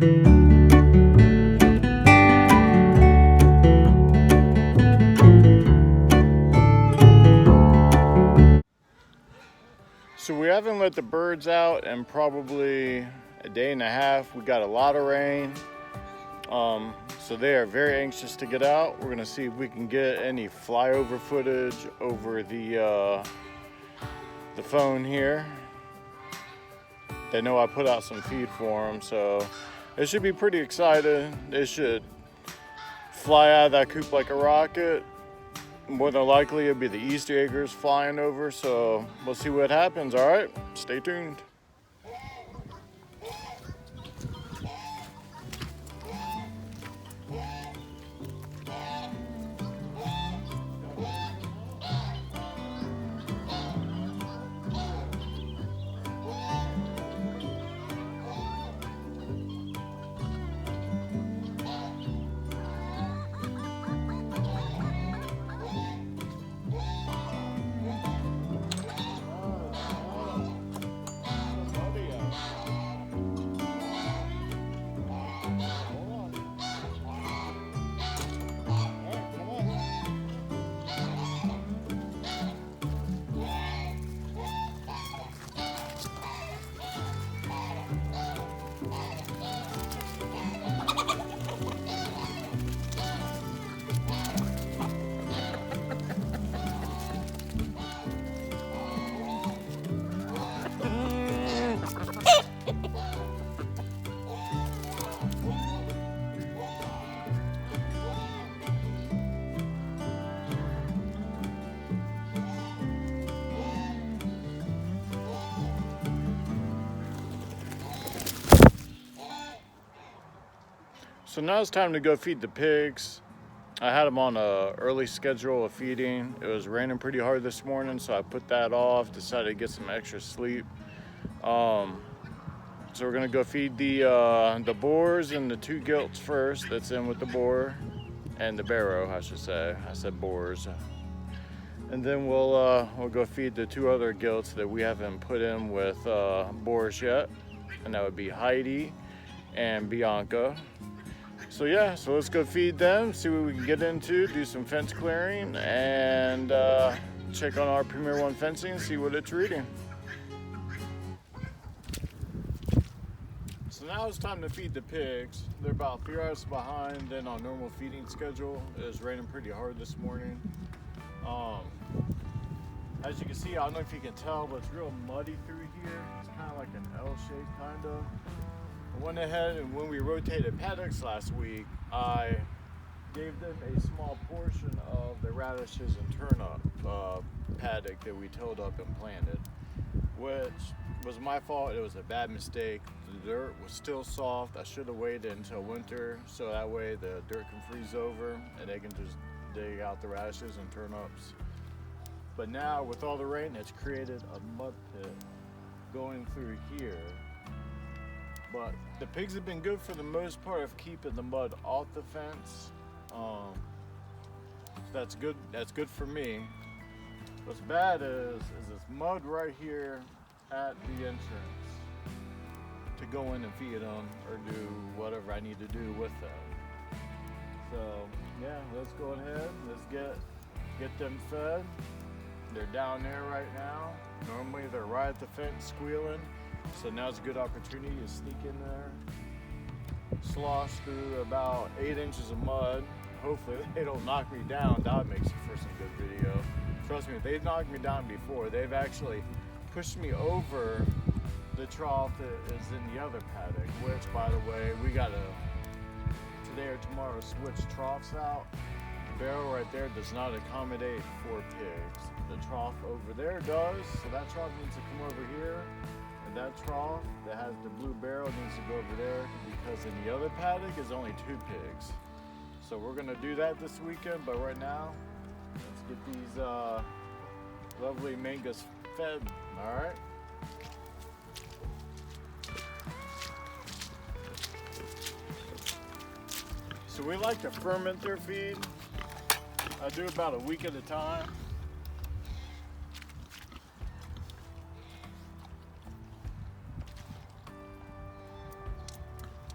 So we haven't let the birds out in probably a day and a half. We got a lot of rain. So they are very anxious to get out. We're gonna see if we can get any flyover footage over the phone here. They know I put out some feed for them, so they should be pretty excited. They should fly out of that coop like a rocket. More than likely it'll be the Easter eggers flying over, so we'll see what happens. All right, stay tuned. So now it's time to go feed the pigs. I had them on a early schedule of feeding. It was raining pretty hard this morning, so I put that off, decided to get some extra sleep. So we're gonna go feed the boars and the 2 gilts first. That's in with the boar and the barrow, I should say. I said boars. And then we'll go feed the 2 other gilts that we haven't put in with boars yet, and that would be Heidi and Bianca. So yeah, so let's go feed them, see what we can get into, do some fence clearing, and check on our Premier One fencing, see what it's reading. So now it's time to feed the pigs. They're about 3 hours behind than on normal feeding schedule. It was raining pretty hard this morning. As you can see, I don't know if you can tell, but it's real muddy through here. It's kind of like an L shape, kind of. I went ahead and when we rotated paddocks last week, I gave them a small portion of the radishes and turnip paddock that we tilled up and planted, which was my fault. It was a bad mistake. The dirt was still soft. I should have waited until winter so that way the dirt can freeze over and they can just dig out the radishes and turnips. But now with all the rain, it's created a mud pit going through here. But the pigs have been good for the most part of keeping the mud off the fence. That's good. That's good for me. What's bad is this mud right here at the entrance to go in and feed them or do whatever I need to do with them. So yeah, let's go ahead. Let's get them fed. They're down there right now. Normally they're right at the fence squealing. So now's a good opportunity to sneak in there, slosh through about 8 inches of mud. Hopefully they don't knock me down. That would make for some good video. Trust me, they've knocked me down before. They've actually pushed me over the trough that is in the other paddock, which, by the way, we gotta today or tomorrow switch troughs out. The barrel right there does not accommodate 4 pigs. The trough over there does, so that trough needs to come over here. That trough that has the blue barrel needs to go over there because in the other paddock is only 2 pigs. So we're gonna do that this weekend, but right now, let's get these lovely mangas fed, all right? So we like to ferment their feed. I do about a week at a time.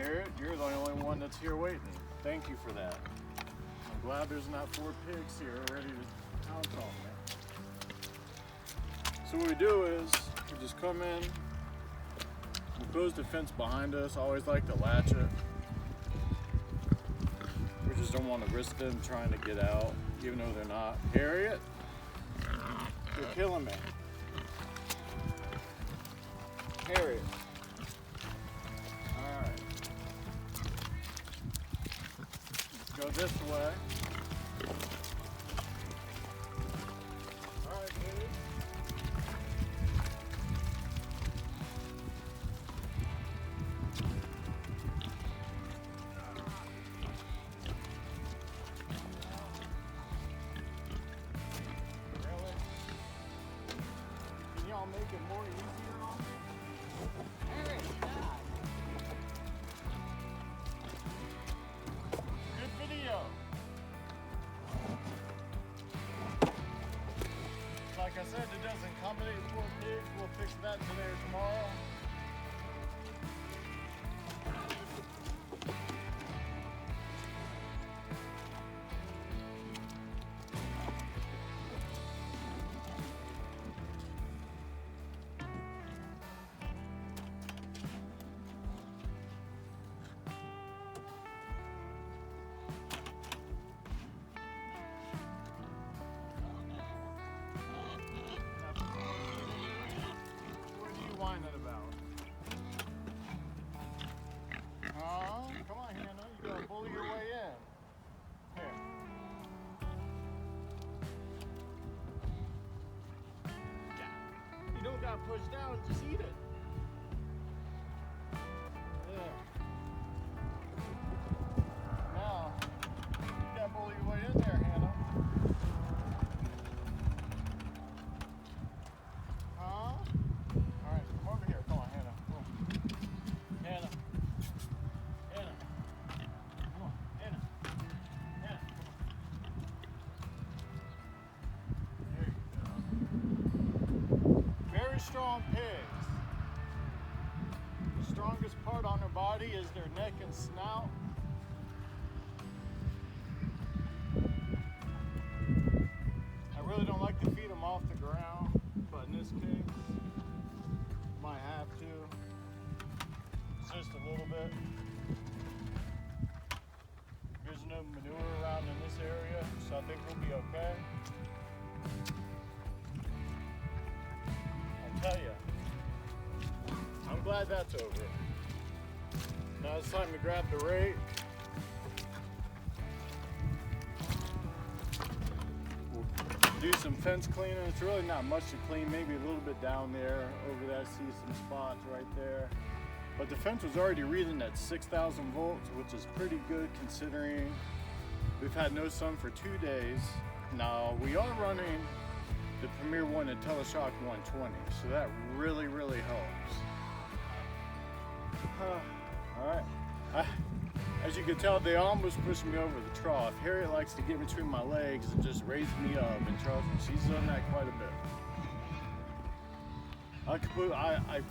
Harriet, you're the only one that's here waiting. Thank you for that. I'm glad there's not 4 pigs here ready to pounce on me. So what we do is, we just come in, we close the fence behind us. I always like to latch it. We just don't want to risk them trying to get out, even though they're not. Harriet, you're killing me. Harriet. Alright. Let's go this way. Alright, dude. Really? Can y'all make it more easier on me? Good video. Like I said, it doesn't accommodate 4 pigs. We'll fix that today or tomorrow. Whining about? Come on, Hannah. You gotta bully your way in. Here. You don't gotta push down, just eat it. Yeah. Now, you gotta bully your way in there, Hannah. Alright, come over here. Come on, Hannah. Come on. Hannah. Hannah. Come on, Hannah. Hannah, come on. There you go. Very strong pigs. The strongest part on their body is their neck and snout. I really don't like to feed them off the ground, but in this case, might have to. It's just a little bit. There's no manure around in this area, so I think we'll be okay. I'll tell you, I'm glad that's over. Now it's time to grab the rake. We'll do some fence cleaning. It's really not much to clean, maybe a little bit down there. Over there, see some spots right there. But the fence was already reading at 6,000 volts, which is pretty good considering we've had no sun for 2 days. Now we are running the Premier One at Teleshock 120, so that really, really helps. All right. As you can tell, they almost pushed me over the trough. Harriet likes to get between my legs and just raise me up, and trust me, she's done that quite a bit. I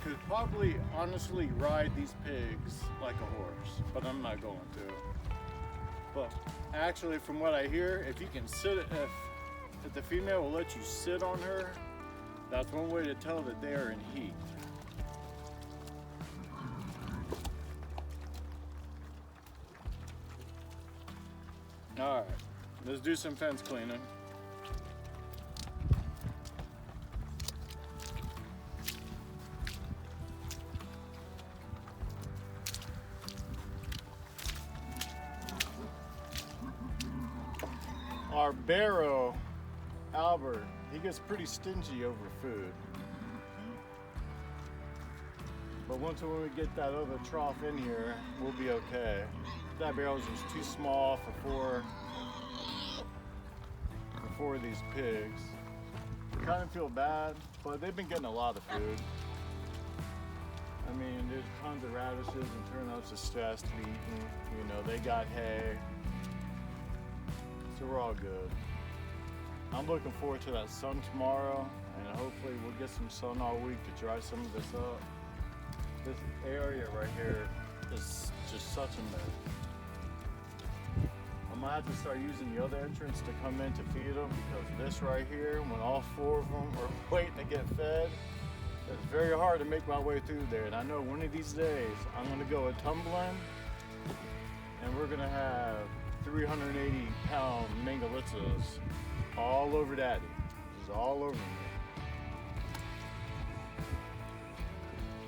could probably honestly ride these pigs like a horse, but I'm not going to. But actually, from what I hear, if you can sit, if the female will let you sit on her, that's one way to tell that they are in heat. All right, let's do some fence cleaning. Our barrow, Albert, he gets pretty stingy over food. But once when we get that other trough in here, we'll be okay. That barrel's just too small for four of these pigs. I kind of feel bad, but they've been getting a lot of food. I mean, there's tons of radishes and turnips just has to be eaten. You know, they got hay. So we're all good. I'm looking forward to that sun tomorrow, and hopefully we'll get some sun all week to dry some of this up. This area right here is just such a mess. I'm gonna have to start using the other entrance to come in to feed them, because this right here, when all 4 of them are waiting to get fed, it's very hard to make my way through there. And I know one of these days I'm gonna go a tumbling, and we're gonna have 380-pound mangalitzas all over Daddy. Just all over me.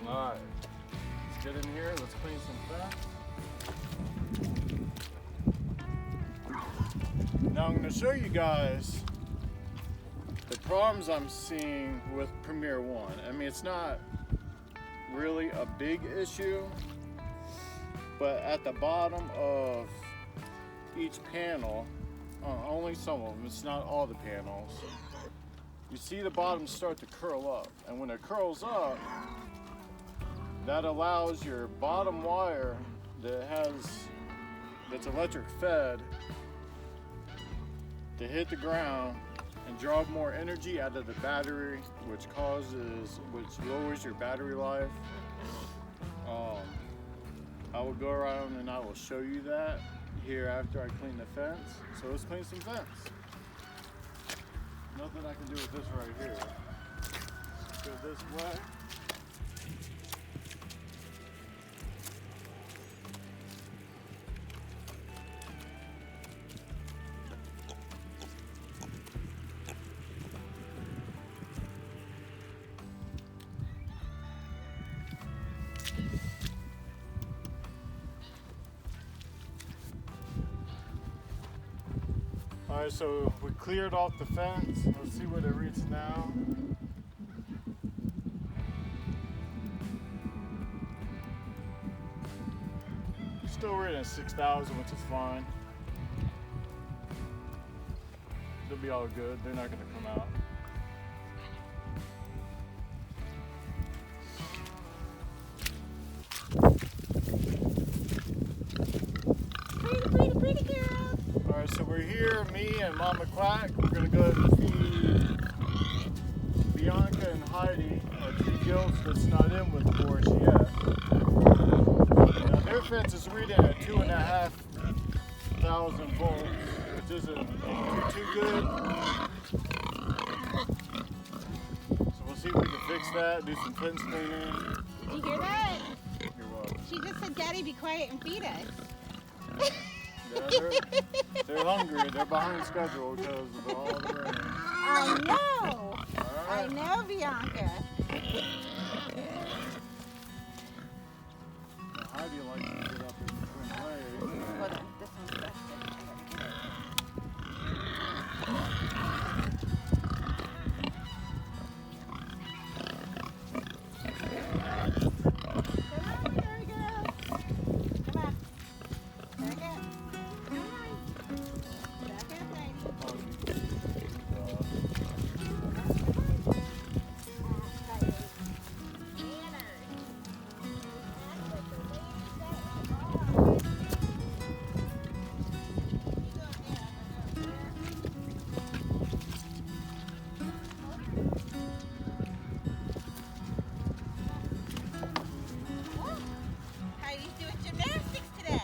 Alright, let's get in here, let's clean some fence. Now I'm going to show you guys the problems I'm seeing with Premier One. I mean, it's not really a big issue, but at the bottom of each panel, only some of them, it's not all the panels, you see the bottom start to curl up. And when it curls up, that allows your bottom wire that's electric fed to hit the ground and draw more energy out of the battery, which lowers your battery life. I will go around and I will show you that here after I clean the fence. So let's clean some fence. Nothing I can do with this right here. Let's go this way. Alright, so we cleared off the fence. Let's see what it reads now. Still reading at 6,000, which is fine. They'll be all good. They're not going to come out. Pretty girl. Alright, so we're here, me and Mama Quack. We're going to go feed Bianca and Heidi, our 2 gilts that's not in with Boris yet. Now their fence is reading at 2,500 volts, which isn't too good. So we'll see if we can fix that, do some fence cleaning. You hear that? You're welcome. She just said, Daddy, be quiet and feed us. Yeah, they're hungry. They're behind schedule because of all the rain. I know. All I right. know, Bianca. Now, Heidi likes to get up in between the legs. Hold on. This one's busted. I gotta get it. Come on, here, girl. Come on. Back up. Come on. Back up, lady. Heidi's doing gymnastics today.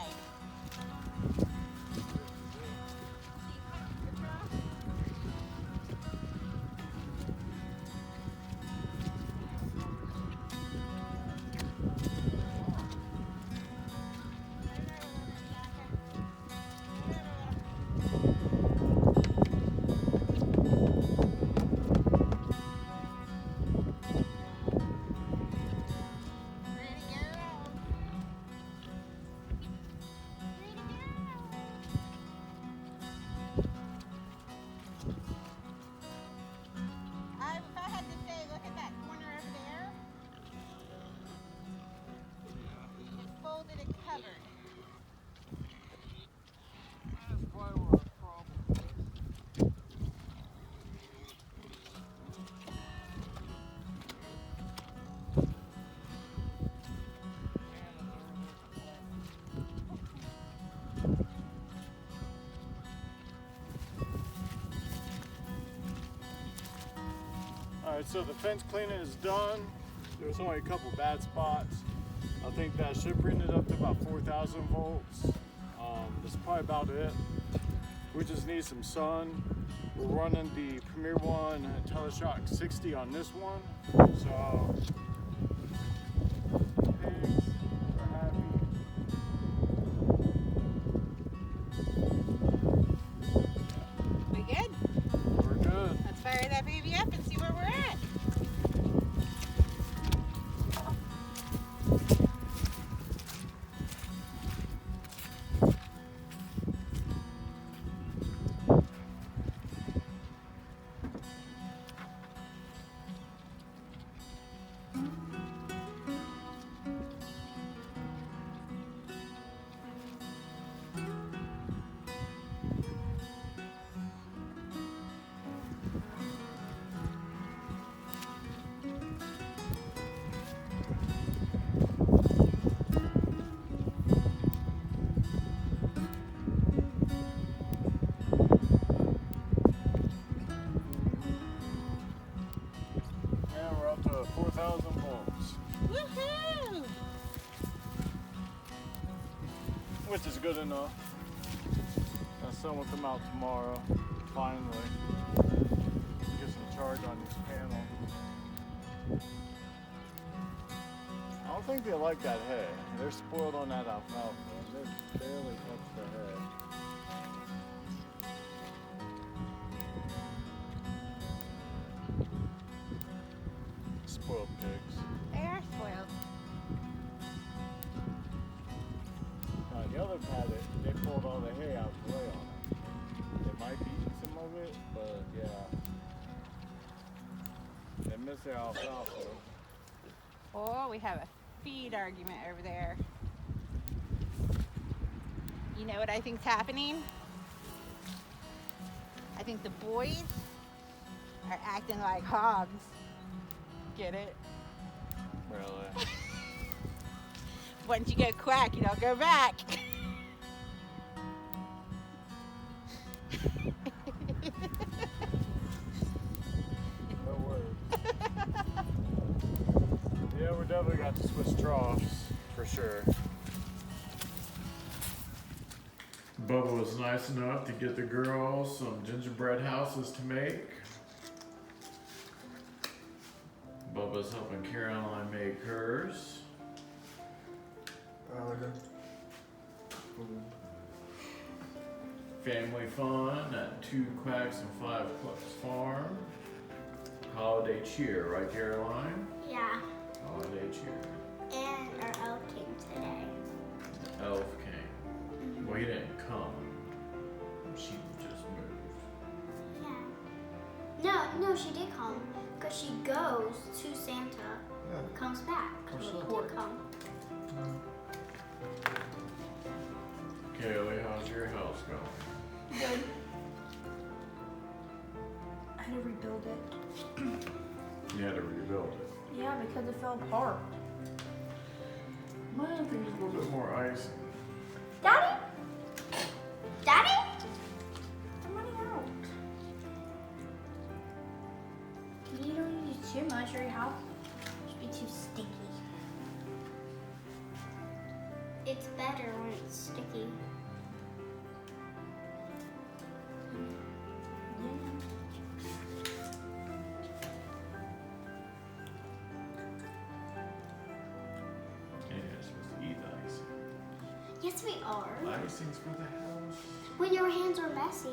If I had to say, look at that corner over there. It's folded and covered. That's probably where our problem is. Alright, so the fence cleaning is done. There's only a couple bad spots. I think that should bring it up to about 4,000 volts. That's probably about it. We just need some sun. We're running the Premier One Teleshock 60 on this one. So pigs are happy. We good? We're good. Let's fire that baby up and see where we're at. And we're up to 4,000 volts, Woohoo! which is good enough. I'll sun with them out tomorrow, finally. Get some charge on these panels. I don't think they like that hay. They're spoiled on that alfalfa. They barely touch the hay. Spoiled pigs. They are spoiled. The other paddock, they pulled all the hay out the way on it. They might be eating some of it, but yeah. They miss their alfalfa. Oh, we have a feed argument over there. You know what I think's happening? I think the boys are acting like hogs. Get it? Really? Once you go quack, you don't go back. No words. Yeah, we definitely got to switch troughs, for sure. Bubba was nice enough to get the girls some gingerbread houses to make. Bubba's helping Caroline make hers. Family fun at 2 Quacks and 5 Clucks farm. Holiday cheer, right, Caroline? Yeah, Holiday cheer. and our elf came today. Elf came. Well, he didn't come. She just moved. Yeah. No, she did come. Because she goes to Santa, comes back. She did come. Kaylee, how's your house going? Good. I had to rebuild it. You had to rebuild it. Yeah, because it fell apart. I think there's a little bit more icing. Daddy? Daddy? I'm running out. You don't use too much or your house should be too sticky. It's better when it's sticky. And you're supposed to eat the icing. Yes, we are. Icing's for the house. When your hands are messy.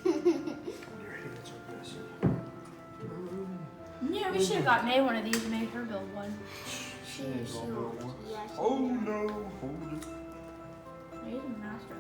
Your hands are messy. Yeah, we should have got May one of these and made her build one. She won't. Yeah, she Oh won't. no, hold it. May's a master.